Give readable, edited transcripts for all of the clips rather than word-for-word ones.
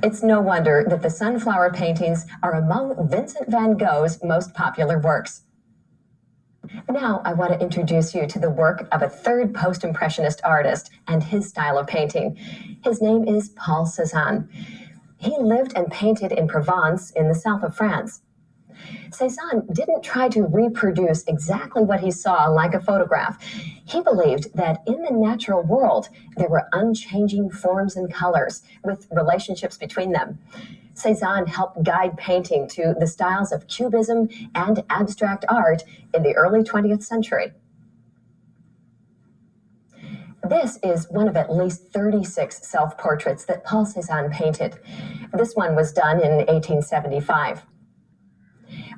It's no wonder that the sunflower paintings are among Vincent van Gogh's most popular works. Now I want to introduce you to the work of a third post-impressionist artist and his style of painting. His name is Paul Cezanne. He lived and painted in Provence in the south of France. Cezanne didn't try to reproduce exactly what he saw like a photograph. He believed that in the natural world, there were unchanging forms and colors with relationships between them. Cezanne helped guide painting to the styles of Cubism and abstract art in the early 20th century. This is one of at least 36 self-portraits that Paul Cezanne painted. This one was done in 1875.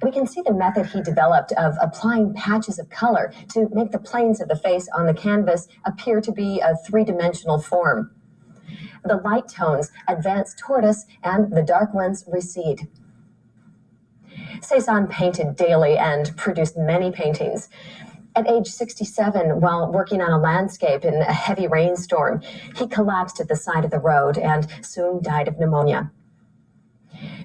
We can see the method he developed of applying patches of color to make the planes of the face on the canvas appear to be a three-dimensional form. The light tones advance toward us and the dark ones recede. Cezanne painted daily and produced many paintings. At age 67, while working on a landscape in a heavy rainstorm, he collapsed at the side of the road and soon died of pneumonia.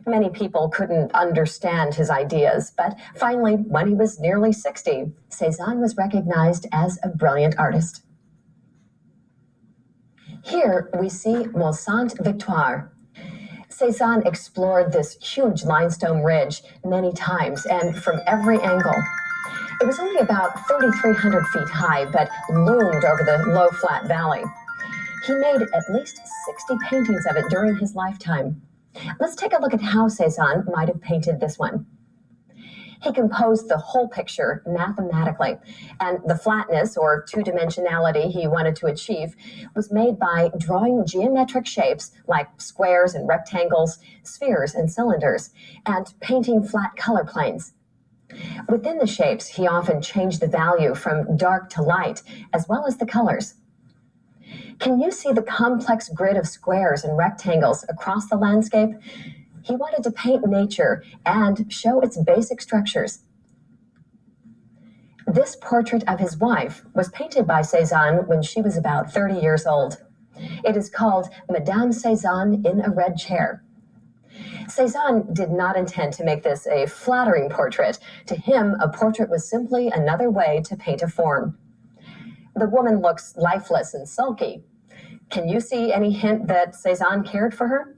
Many people couldn't understand his ideas, but finally, when he was nearly 60, Cezanne was recognized as a brilliant artist. Here we see Mont Sainte-Victoire. Cezanne explored this huge limestone ridge many times and from every angle. It was only about 3,300 feet high, but loomed over the low, flat valley. He made at least 60 paintings of it during his lifetime. Let's take a look at how Cezanne might have painted this one. He composed the whole picture mathematically, and the flatness or two-dimensionality he wanted to achieve was made by drawing geometric shapes like squares and rectangles, spheres and cylinders, and painting flat color planes. Within the shapes, he often changed the value from dark to light, as well as the colors. Can you see the complex grid of squares and rectangles across the landscape? He wanted to paint nature and show its basic structures. This portrait of his wife was painted by Cezanne when she was about 30 years old. It is called Madame Cezanne in a Red Chair. Cezanne did not intend to make this a flattering portrait. To him, a portrait was simply another way to paint a form. The woman looks lifeless and sulky. Can you see any hint that Cezanne cared for her?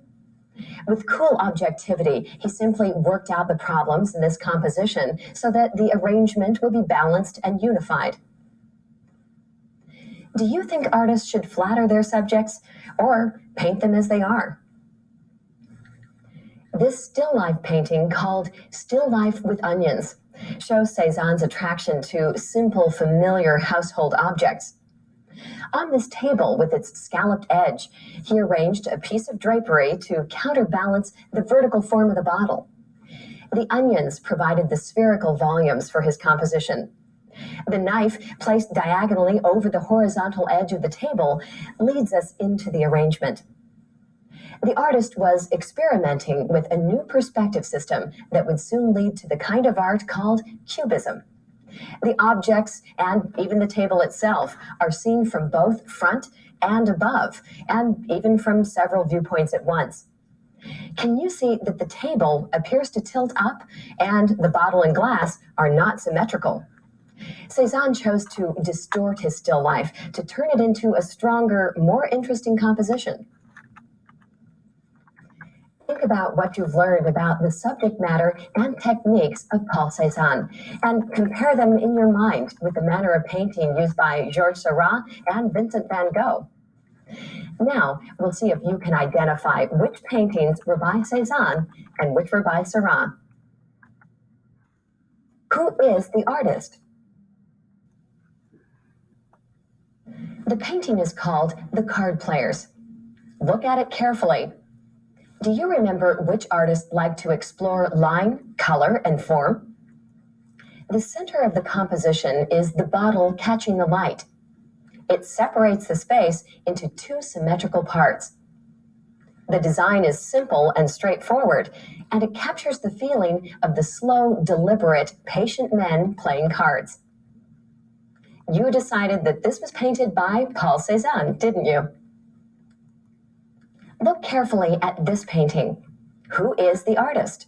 With cool objectivity, he simply worked out the problems in this composition so that the arrangement would be balanced and unified. Do you think artists should flatter their subjects or paint them as they are? This still life painting, called Still Life with Onions, shows Cezanne's attraction to simple, familiar household objects. On this table with its scalloped edge, he arranged a piece of drapery to counterbalance the vertical form of the bottle. The onions provided the spherical volumes for his composition. The knife, placed diagonally over the horizontal edge of the table, leads us into the arrangement. The artist was experimenting with a new perspective system that would soon lead to the kind of art called Cubism. The objects and even the table itself are seen from both front and above, and even from several viewpoints at once. Can you see that the table appears to tilt up and the bottle and glass are not symmetrical? Cezanne chose to distort his still life to turn it into a stronger, more interesting composition. Think about what you've learned about the subject matter and techniques of Paul Cezanne, and compare them in your mind with the manner of painting used by Georges Seurat and Vincent van Gogh. Now, we'll see if you can identify which paintings were by Cezanne and which were by Seurat. Who is the artist? The painting is called The Card Players. Look at it carefully. Do you remember which artist liked to explore line, color, and form? The center of the composition is the bottle catching the light. It separates the space into two symmetrical parts. The design is simple and straightforward, and it captures the feeling of the slow, deliberate, patient men playing cards. You decided that this was painted by Paul Cezanne, didn't you? Look carefully at this painting. Who is the artist?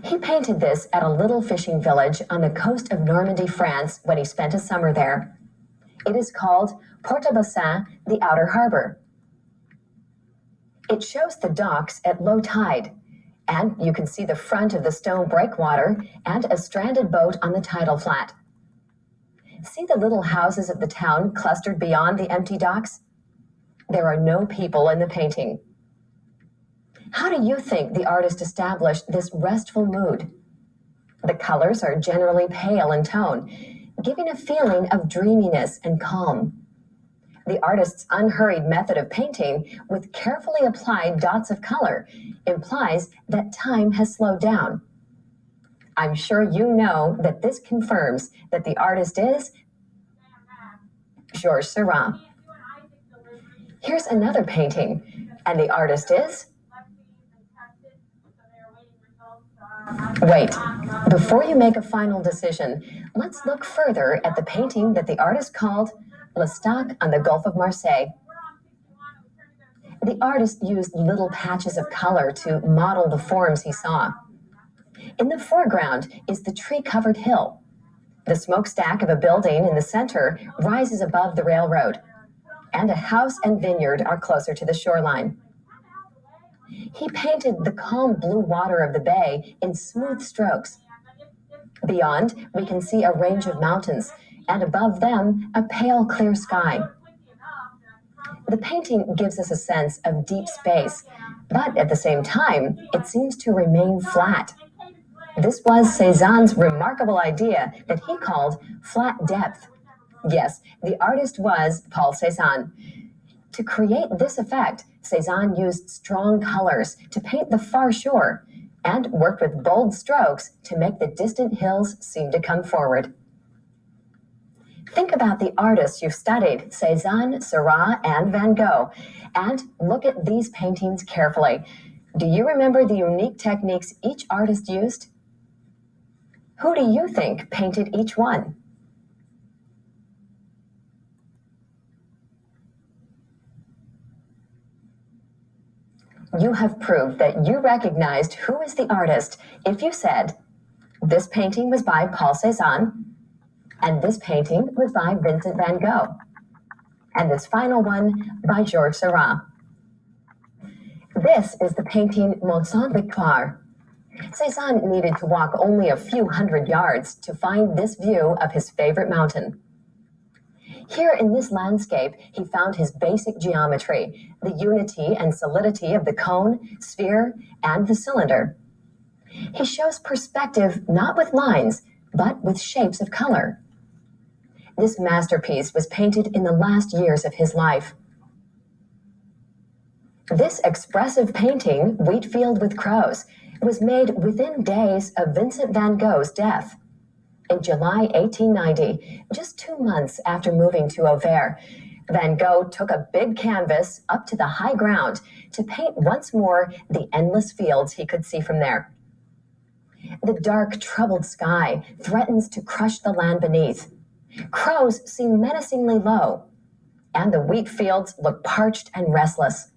He painted this at a little fishing village on the coast of Normandy, France, when he spent a summer there. It is called Port-à-Bassin, the outer harbor. It shows the docks at low tide, and you can see the front of the stone breakwater and a stranded boat on the tidal flat. See the little houses of the town clustered beyond the empty docks? There are no people in the painting. How do you think the artist established this restful mood? The colors are generally pale in tone, giving a feeling of dreaminess and calm. The artist's unhurried method of painting, with carefully applied dots of color, implies that time has slowed down. I'm sure you know that this confirms that the artist is Georges Seurat. Here's another painting, and the artist is... Wait, before you make a final decision, let's look further at the painting that the artist called L'Estaque on the Gulf of Marseille. The artist used little patches of color to model the forms he saw. In the foreground is the tree-covered hill. The smokestack of a building in the center rises above the railroad, and a house and vineyard are closer to the shoreline. He painted the calm blue water of the bay in smooth strokes. Beyond, we can see a range of mountains, and above them, a pale, clear sky. The painting gives us a sense of deep space, but at the same time, it seems to remain flat. This was Cezanne's remarkable idea that he called flat depth. Yes, the artist was Paul Cezanne. To create this effect, Cezanne used strong colors to paint the far shore and worked with bold strokes to make the distant hills seem to come forward. Think about the artists you've studied, Cezanne, Seurat, and Van Gogh, and look at these paintings carefully. Do you remember the unique techniques each artist used? Who do you think painted each one? You have proved that you recognized who is the artist if you said, this painting was by Paul Cezanne, and this painting was by Vincent van Gogh, and this final one by Georges Seurat. This is the painting Mont Sainte-Victoire. Cezanne needed to walk only a few hundred yards to find this view of his favorite mountain. Here in this landscape, he found his basic geometry, the unity and solidity of the cone, sphere, and the cylinder. He shows perspective not with lines, but with shapes of color. This masterpiece was painted in the last years of his life. This expressive painting, Wheatfield with Crows, was made within days of Vincent van Gogh's death. In July 1890, just 2 months after moving to Auvers, Van Gogh took a big canvas up to the high ground to paint once more the endless fields he could see from there. The dark, troubled sky threatens to crush the land beneath. Crows seem menacingly low, and the wheat fields look parched and restless.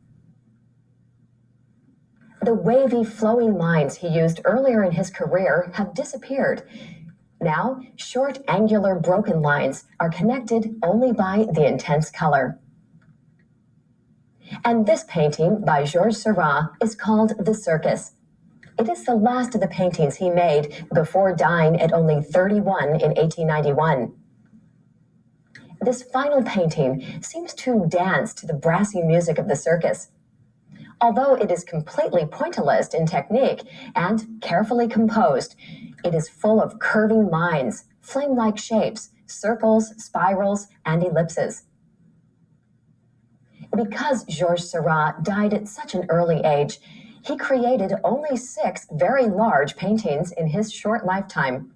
The wavy, flowing lines he used earlier in his career have disappeared. Now, short, angular, broken lines are connected only by the intense color. And this painting by Georges Seurat is called The Circus. It is the last of the paintings he made before dying at only 31 in 1891. This final painting seems to dance to the brassy music of the circus. Although it is completely pointillist in technique and carefully composed, it is full of curving lines, flame-like shapes, circles, spirals, and ellipses. Because Georges Seurat died at such an early age, he created only 6 very large paintings in his short lifetime,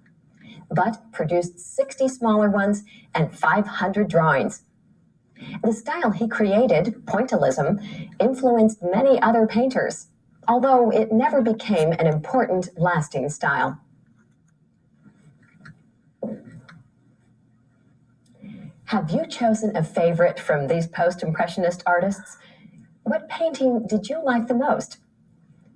but produced 60 smaller ones and 500 drawings. The style he created, pointillism, influenced many other painters, although it never became an important, lasting style. Have you chosen a favorite from these post-impressionist artists? What painting did you like the most?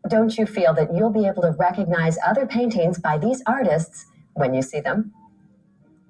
Don't you feel that you'll be able to recognize other paintings by these artists when you see them?